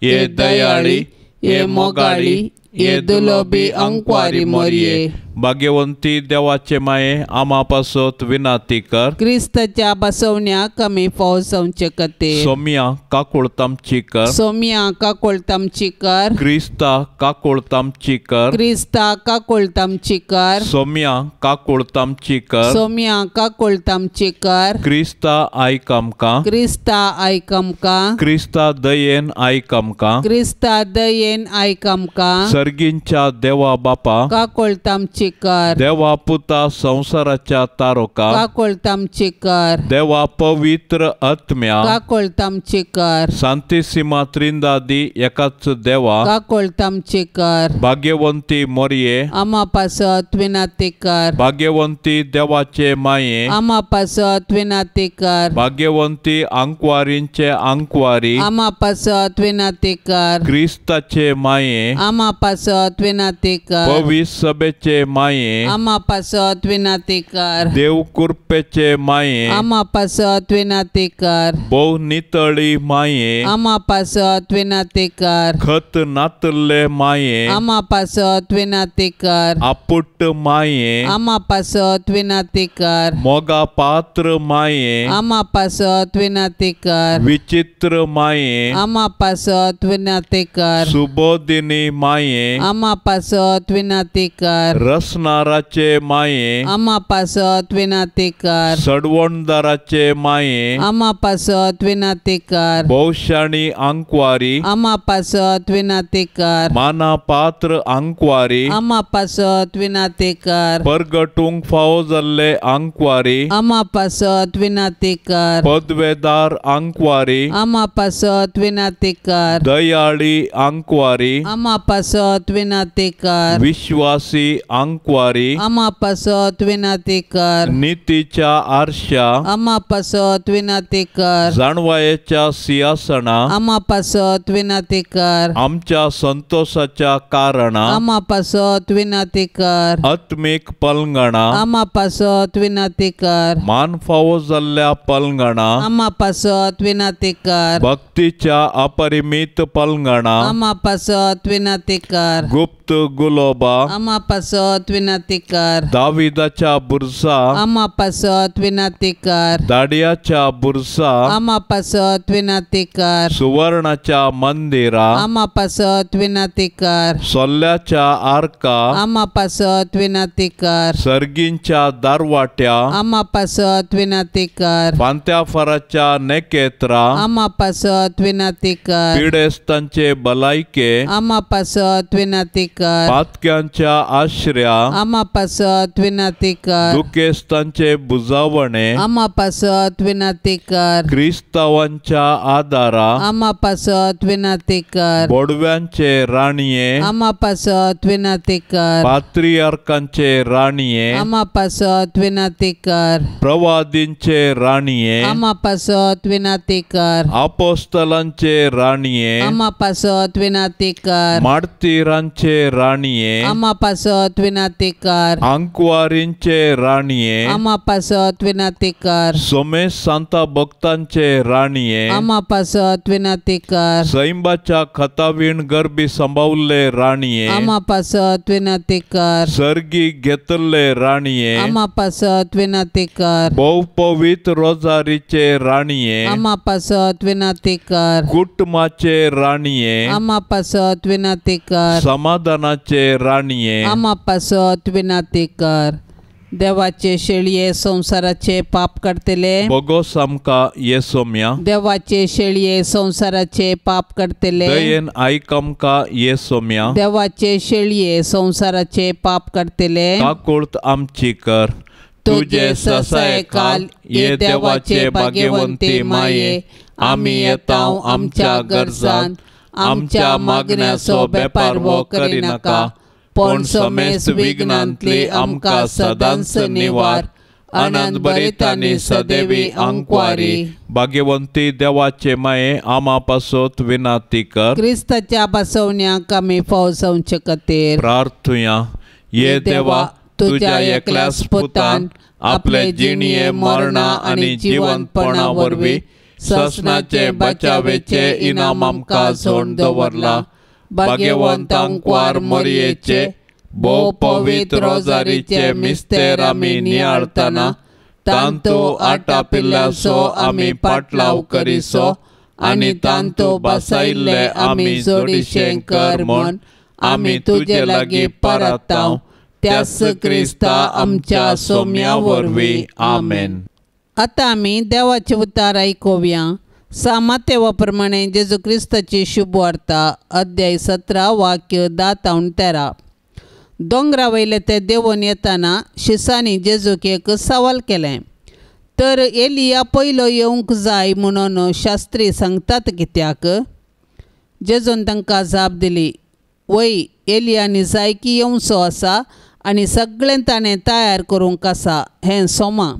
ये दयाळी ये मोगाळी ये दुलोबी अंकवारी मरिये भाग्यवंती देवाचे माये आम्हा पासत विनाती कर. क्रिस्ताच्या बसवण्याक आमी फावो जावचे खातीर सोम्या काकुळतामची कर. सोम्या काकुळतामची कर. क्रिस्ता काकुळतामची कर. क्रिस्ता काकुळतामची कर. सोम्या काकुळतामची कर. सोम्या काकुळतामची कर. क्रिस्ता आयक आमकां. क्रिस्ता आयक आमकां. क्रिस्ता दयेन आयक आमकां. क्रिस्ता दयेन आयक आमकां. सर्गींच्या देवा बापा काकुळतामची आमची कर, देवा पुता संसाराच्या तारोका, काकोळत आमची कर, देवा पवित्र आत्म्या, काकोळत आमची कर, शांतिसीमा त्रिंदादी एकाच देवा, काकोळत आमची कर, भाग्यवंती मोरये, आम्हा पासत विनाती कर, भाग्यवंती देवाचे माये, आम्हा पासत विनाती कर, भाग्यवंती अंकवारींचे अंकवारी, आम्हा पासत विनाती कर, ख्रिस्ताचे माये, आम्हा पासत विनाती कर, पवित्र सभेचे माये, आम्हा पासत विनाती कर, देव कृपेचे माये, आम्हा पासत विनाती कर, बहु नितळी माये, आम्हा पासत विनाती कर, खत नातले माये, आम्हा पासत विनाती कर, आपुट माये, आम्हा पासत विनाती कर, मोगा पात्र माये, आम्हा पासत विनाती कर, विचित्र माये, आम्हा पासत विनाती कर, सुबोधिनी माये, आम्हा पासत विनाती कर, रसनाराचे माये, आम्हा पासत विनाती कर, सडवणदाराचे माये, आम्हा पासत विनाती कर, बहुशाणी अंकवारी, आम्हा पासत विनाती कर, माना पात्र अंकवारी, आम्हा पासत विनाती कर, परगटूंक फावो जाल्ले अंकवारी, आम्हा पासत विनाती कर, पदवेदार अंकवारी, आम्हा पासत विनाती कर, दयाळी अंकवारी, आम्हा पासत विनाती कर, विश्वासी अंकवारी, आम्हा पासत विनाती कर, नीतीच्या आरशा, आम्हा पासत विनाती कर, जाणवायेच्या सिंहासना, आम्हा पासत विनाती कर, आमच्या संतोषाच्या कारणा, आम्हा पासत विनाती कर, आत्मिक पलंगणा, आम्हा पासत विनाती कर, मान फावो जाल्ल्या पलंगणा, आम्हा पासत विनाती कर, भक्तीच्या अपरिमित पलंगणा, आम्हा पासत विनाती कर, गुप्त गुलोबा, आम्हा पासत विनाती कर, दाविदाच्या बुरसा, आम्हा पासत विनाती कर, दाडियाच्या बुरसा, आम्हा पासत विनाती कर, सुवर्णाच्या मंदिरा, आम्हा पासत विनाती कर, सोल्ल्याच्या आर्का, आम्हा पासत विनाती कर, सर्गींच्या दारवाट्या, आम्हा पासत विनाती कर, पांत्या फराच्या नेकेत्रा, आम्हा पासत विनाती कर, पिडेस्तांचे बलायके, आम्हा पासत विनाती कर, पातक्यांच्या आश्रया, आम्हा पासत विनाती कर, दुखेस्तांचे बुजावणे, आम्हा पासत विनाती कर, क्रिस्तावांच्या आदारा, आम्हा पासत विनाती कर, बोडव्यांचे राणीये, आम्हा पासत विनाती कर, पात्रियार्कांचे राणीये, आम्हा पासत विनाती कर, प्रवादींचे राणीये, आम्हा पासत विनाती कर, अपोस्तलांचे राणीये, आम्हा पासत विनाती कर, मार्तिरांचे राणीये, आम्हा पासत विनाती कर, अंकवारींचे राणीये, आम्हा पासत विनाती कर, सोमेश सांता भक्तांचे राणीये, आम्हा पासत विनाती कर, सैंबाच्या खतावीण गरबी संभावले राणीये, आम्हा पासत विनाती कर, सर्गी घेतले राणीये, आम्हा पासत विनाती कर, बहु पवित्र रोजारीचे राणीये, आम्हा पासत विनाती कर, कुटुंबाचे राणीये, आम्हा पासत विनाती कर, समाधानाचे राणीये, आम्हा पासत विनाती कर. देवाचे शेळये संसाराचे पाप करतले, बगोस आमका येसोम्या, देवाचे शेळये संसाराचे पाप करतले, दयेन आयक आमका येसोम्या, देवाचे शेळये संसाराचे पाप करतले, काकुळत आमची कर. तुझे ससाय काल ये देवाचे भाग्यवंती माये, आम्ही येताव आमच्या गरजान, आमच्या मागण्याचो बेपार वो करिनाका, पण समेस विघ्नांतली आमका सदांच निवार, आनंद भरितानी सदैवी अंकवारी. भाग्यवंती देवाचे माये आमा पासोत विनाती कर. क्रिस्ताच्या बसवण्याक आमी फौसवचे खातीर प्रार्थुया. ये देवा तुझ्या एकल्याच पुतान आपले जिणये मरणा आणि जीवनपणा वरवी ससनाचे बचावेचे इनाम आमका झोंड दवरला. भाग्यवंत अंकवार मोरयेचे भोव पवित्र रोजारीचे मिस्तेर आमी नियाळतना तांतू आटा पिल्ल्यासो आमी पाटलाव करिसो आनी तांतू बसायल्ले आमी जोडिशें कर म्हूण आमी तुजे लागीं परताव. त्यास क्रिस्ता आमच्या सोम्या वरवीं. आमेन. आता आमी देवाचे उतार आयकुया. सामातेवा प्रमाणे जेजू क्रिस्ताची शुभ वार्ता अध्याय 17 वाक्य 10 ते 13. दोंगरा वयले ते देंवून येताना शिसांनी जेजूक एक सवाल केलें, तर एलिया पयलो येवंक जाय म्हणून शास्त्री सांगतात कित्याक? जेजून तांकां जाप दिली, वय एलियानी जाय की येवचो आसा आनी सगळें ताणें तयार करूंक आसा हें सोमा.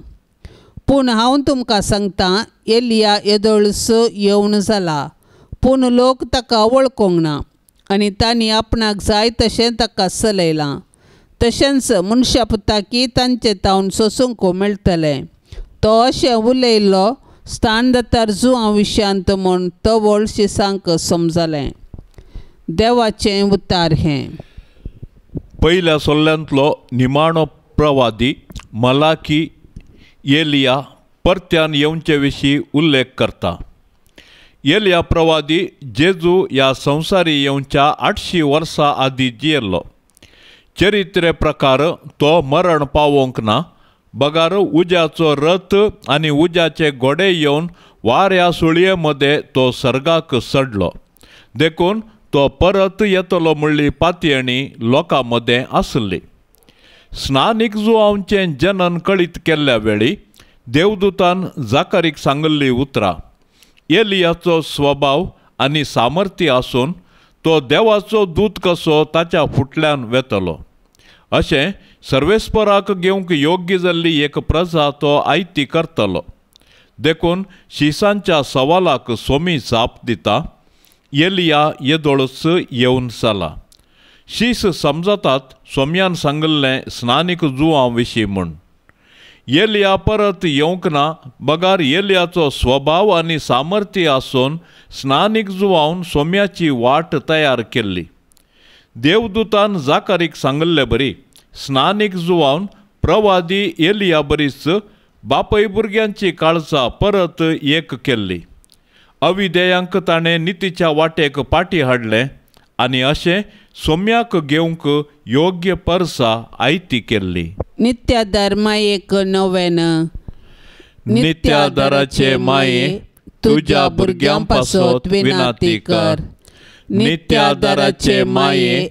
पूण हांव तुमकां सांगतां, एलिया येदोळस येवन जाला, पूण लोक ताका वळखूंक ना आनी तांणी आपणाक जाय तशें ताका चलयलां. तशेंच मनशा पुताकी तांचे तावन सोंसूंक मेळटलें. तो अशें उलयल्लो स्थान दातार जुआं विशयांत म्हूण तवळ शिसांक समजलें. देवाचें उतार हें. पयल्या सोल्ल्यांतलो निमाणो प्रवादी मलाकी एलिया परत्यान येवचे विशीं उल्लेख करता. एलिया प्रवादी जेजू ह्या संवसारी येवच्या 800 वर्सां आदीं जियेल्लो. चरित्रे प्रकार तो मरण पावोंक ना. बगार उज्याचो रथ आनी उज्याचे घोडे येवन वाऱ्या सुळये मदें तो सर्गाक चडलो. देखून तो परत येतलो म्हणली पातयेणी लोकां मदें आसली. स्नानीक जुआंवचें जनन कळीत केल्ल्या वेळी देवदूतान जाकारीक सांगल्ली उतरां. एलियाचो स्वभाव आनी सामर्थ्य आसून तो देवाचो दूत कसो ताच्या फुटल्यान वेतलो. अशें सर्वेस्पराक घेवंक योग्य जाल्ली एक प्रजा तो आयती करतलो. देखून शिसांच्या सवालाक सोमी जाप दिता, एलिया येदोळस येवन जाला. शीस समजतात सोम्यान सांगल्लें स्नानीक जुआं विशीं म्हूण. एलिया परत येवंक ना. बगार एलियाचो स्वभाव आनी सामर्थ्य आसून स्नानीक जुआवन सोम्याची वाट तयार केल्ली. देवदूतान जाकारीक सांगल्ले बरी, स्नानीक जुआवन प्रवादी एलिया बरीच बापय भुरग्यांची काळजां परत एक केल्ली. अविधेयांक ताणें नितीच्या वाटेक फाटीं हाडलें आनी अशें सोम्याक घेवंक योग्य परसा आयती केल्ली. नित्यादार मायेक नवेन. नित्यादाराचे माये तुज्या भुरग्यां पासत विनाती कर. नित्यादाराचे माये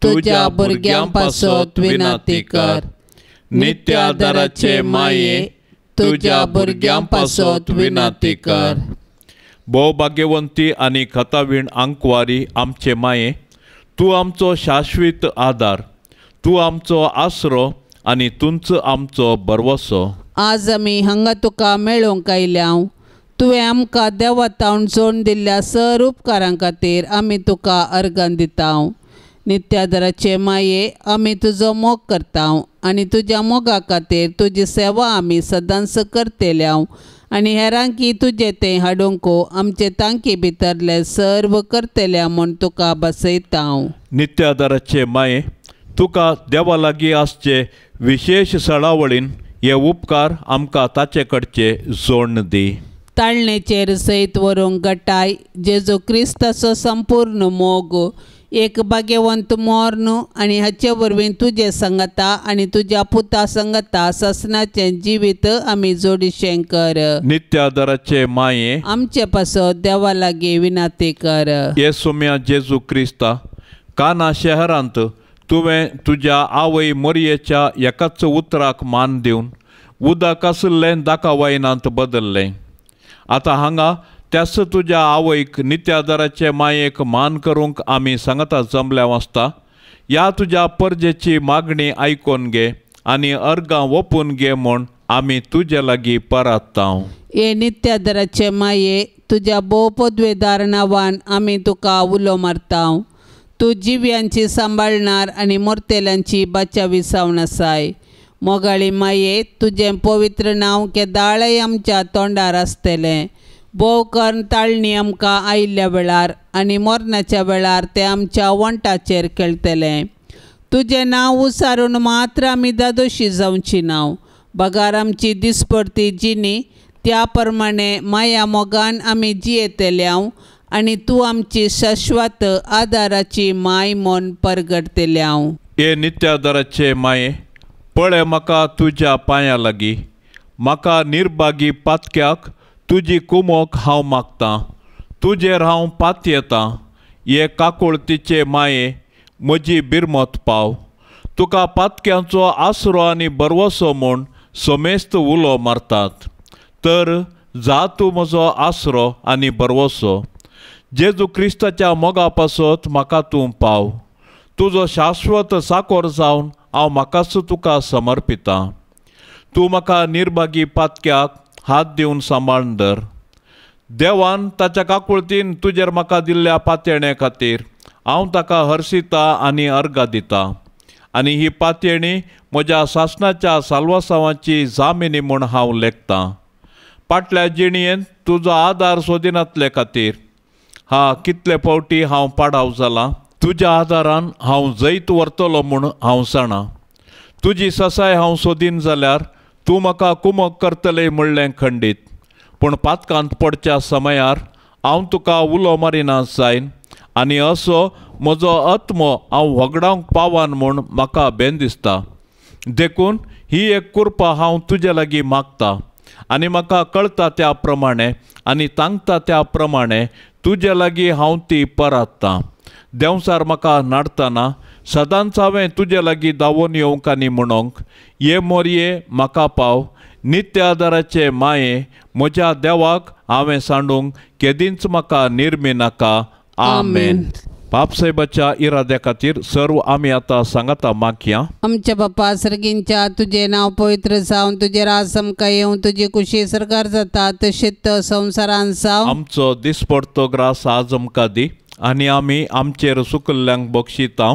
तुज्या भुरग्यां पासत विनाती कर. नित्यादाराचे माये तुज्या भुरग्यां पासत विनाती कर. भोवभाग्यवंती आनी खतावीण आंकवारी आमचे माये, तूं आमचो शाश्वीत आदार, तूं आमचो आसरो आनी तुंच आमचो बरवसो. आज आमी हांगा तुका मेळूंक आयल्या. तुवें आमकां देवातावन जोड दिल्ल्या सर उपकारां खातीर आमी तुका अर्गां दिता. नित्यादाराचे माये, आमी तुजो मोग करता आनी तुज्या मोगा खातीर तुजी सेवा आमी सदांच करतेल्या आनी हेरांकी तुजें तें हाडूंक आमचे तांकी भितरले सर्व करतेल्या म्हूण तुका बसयता. नित्यादाराचे माये, तुका देवा लागीं आसचे विशेष सळावळीन हे उपकार आमकां ताचे कडचे जोडण दी. ताळणेचेर सयत व्हरूंक घटाय जेजू क्रिस्ताचो संपूर्ण मोग, एक भाग्यवंत मोर्न आनी हाचे वरवीं तुजे संगता आनी तुज्या पुता संगता ससनाचें जिवीत आमी जोडिशें कर. नित्यादाराचे माये, आमचे पासत देवा लागीं विनाती कर. हे सोम्या जेजू क्रिस्ता, काना शहरांत तुवें तुज्या आवय मोरयेच्या एकाच उतराक मान दिवन उदक आसलें दाका वायनांत बदल्लें. आतां हांगा त्याच तुज्या आवयक नित्यादाराचे मायेक मान करूंक आमी सांगता जमल्या वाचता. ह्या तुज्या परजेची मागणी आयकोन घे आनी अर्गां ओपून घे म्हूण आमी तुजे लागीं परात्ता. हे नित्यादाराचे माये, तुज्या भोवपदवेदार नांवान आमी तुका उलो मारता. तूं जिव्यांची सांबाळणार आनी मोरतेल्यांची बाचावी सावन आसाय. मोगाळी माये, तुजें पवित्र नांव केदाळय आमच्या तोंडार आसतलें. भोव कर्ण ताळणी आमकां आयिल्ल्या वेळार आनी मरणाच्या वेळार ते आमच्या वंटाचेर खेळटले. तुजें नांव उसारून मात्र आमी दादोशी जावची ना. बगार आमची दिसपडती जिणी त्या प्रमाणे माया मोगान आमी जियेतल्या आनी तूं आमची शाश्वत आदाराची माय म्हूण परगडतल्या. हे नित्यादाराचे माये, पळय म्हाका तुज्या पांयां लागीं. म्हाका निर्भागी पातक्याक तुजी कुमोक हांव मागतां. तुजेर हांव पातयेतां. हे काकुळतीचे माये, म्हजी बिरमत पाव. तुका पातक्यांचो आसरो आनी बरवसो म्हूण समेस्त उलो मारतात. तर जा तूं म्हजो आसरो आनी बरवसो. जेजू क्रिस्ताच्या मोगा पासत म्हाका तूं पाव. तुजो शाश्वत साकोर जावन हांव म्हाकाच तुका समर्पितां. तूं म्हाका निर्भागी पातक्याक हात दिवन सांबाळून धर. देवान ताच्या काकुळतीन तुजेर म्हाका दिल्ल्या पातयणे खातीर हांव ताका हरसितां आनी अर्गां दितां. आनी ही पातयणी म्हज्या सासणाच्या साल्वासांवाची जामिनी म्हूण हांव लेखतां. फाटल्या जिणयेंत तुजो आदार सोदिनातले खातीर कितले फावटी हांव पाडाव जालां. तुज्या आदारान हांव जैत व्हरतलो म्हूण हांव जाणां. तुजी ससाय हांव सोदीन जाल्यार तूं म्हाका कुमक करतले म्हणलें खंडीत. पूण पातकांत पडच्या समयार हांव तुका उलो मारिना जायन आनी असो म्हजो आत्मो हांव वगडावंक पावान म्हूण म्हाका भेन दिसता. देखून ही एक कृपा हांव तुजे लागीं मागतां आनी म्हाका कळटा त्या प्रमाणें आनी तांगता त्या प्रमाणें तुजे लागीं हांव ती परात्तां. देंवसार म्हाका नाडटना सदांच हांवें तुजे लागीं धांवून येवंक आनी म्हणोंक ये मोरये म्हाका पाव. नित्य आदाराचे माये म्हज्या देवाक हांवें सांडूंक केदींच म्हाका निर्मी नाका. आमेन. बापसाहेबाच्या इराद्या खातीर सर्व आमी आतां सांगाता मागया. आमच्या बापा सर्गींच्या तुझे नाव पवित्र जावन तुझे राज समका येवं तुझी कुशी सरकार जाता तशेंच संवसारान जावं. आमचो दिसपडतो ग्रास आज आमकां दी आनी आमी आमचेर सुकल्ल्यांक बक्षितां.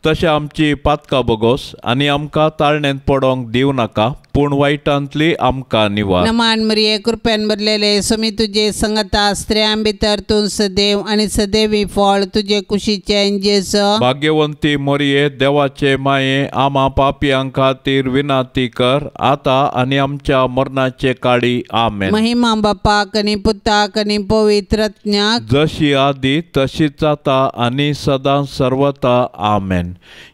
तशें आमची पातकां बोगोस आनी आमकां ताळणेंत पडोंक दिवं नाका पूण वायटांतली आमकां निवार. नमान मरिये कृपेन भरलेले समी तुजे संगता स्त्रियां भितर तूं सदैव आनी सदैवी फळ तुजे कुशीचे जेजू. भाग्यवंती मोरये देवाचे माये आमा पापयां खातीर विनाती कर आतां आनी आमच्या मरणाचे काळी. आमेन. महिमा बापाक आनी पुताक आनी पवित्रत्म्याक जशी आदी तशीच आता आनी सदां सर्वता. आमेन.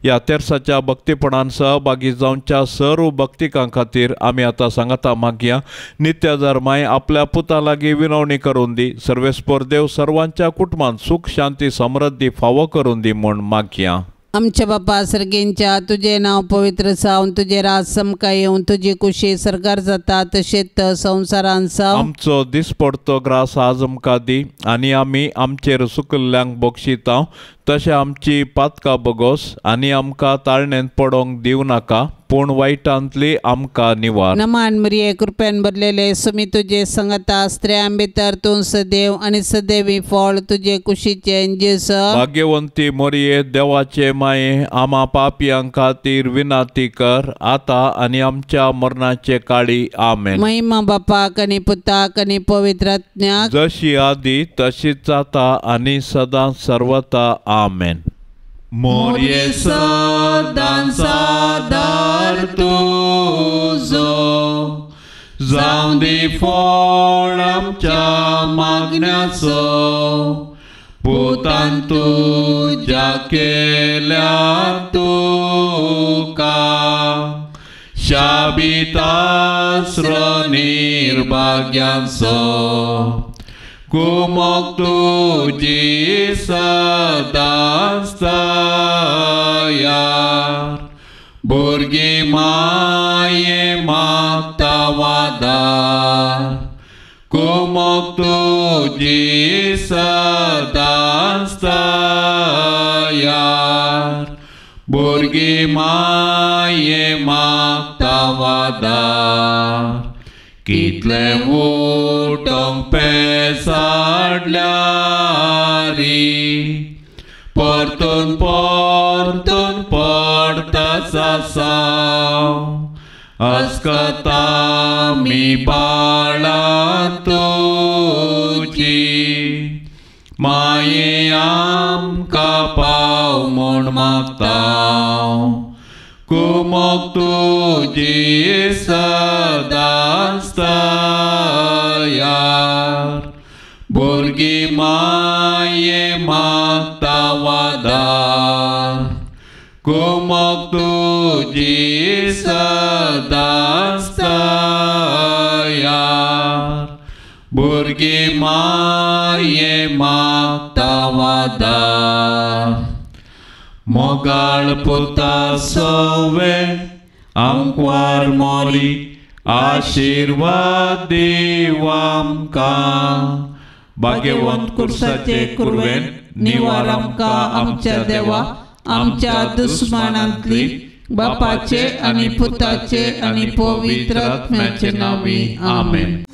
या तेरसाच्या भक्तीपणान सहभागी जावच्या सर्व भक्तिकां खातीर आमी आतां सांगता मागया. नित्य धर्माय आपल्या पुता लागीं विनवणी करून दी. सर्वेस्पर देव सर्वांच्या कुटुंबांत सुख शांती समृद्धी फावो करून दी म्हूण मागया. आमच्या बापा सर्गेंच्या तुझे नाव पवित्र जावन तुझे राज समका येवं तुझी कुशी सरकार जाता तशेंच संवसारान जावं. आमचो दिसपडतो ग्रास आज आमकां दी आनी आमी आमचेर सुकल्ल्यांक बक्षितां. तशें आमची पातकां बोगोस आनी आमकां ताळणेंत पडोंक दिवं नाका पूण वायटांतली आमकां निवार. नमान मरिये कृपेन भरलेले समी तुजे संगता स्त्रियां भितर तूं सदैव आनी सदैवी फळ तुजे कुशीचे जेजू. भाग्यवंती मोरये देवाचे माये आमा पापयां खातीर विनाती कर आतां आनी आमच्या मरणाचे काळी. आमेन. महिमा बापाक आनी पुताक आनी पवित्रत्म्याक जशी आदी तशीच आता आनी सदां सर्वता. आमेन. मोरये सदां सादार तुजो जावं दी फळ आमच्या मागण्याचो. पुतान तुज्या केल्या तुका शाबीत आसरो निर्भाग्यांचो. कुमक तुजी सदांच तयार भुरगीं माये मागता वादार. कुमक तुजी सदांच तयार भुरगीं माये मागता वादार. कितले उठोंक पेसाडल्यारी परतून परतून पडता सासाव. अस्कता मी बाळा तुजी माये आमकां पाव म्हूण मागतां. कुमक तुजी सदांच तयार भुरगीं माये मागता वादार. कुमक तुजी सदांच तयार भुरगीं माये मागता वादार. मोगाळ पुता सवे आमकां मोरी आशीर्वाद देव आमकां भाग्यवंत कुर्साचे कुरवेन निवार आमकां आमच्या देवा आमच्या दुस्मनांतली बापाचे आणि पुताचे आणि पवित्र आत्म्याचे नावी आमेन.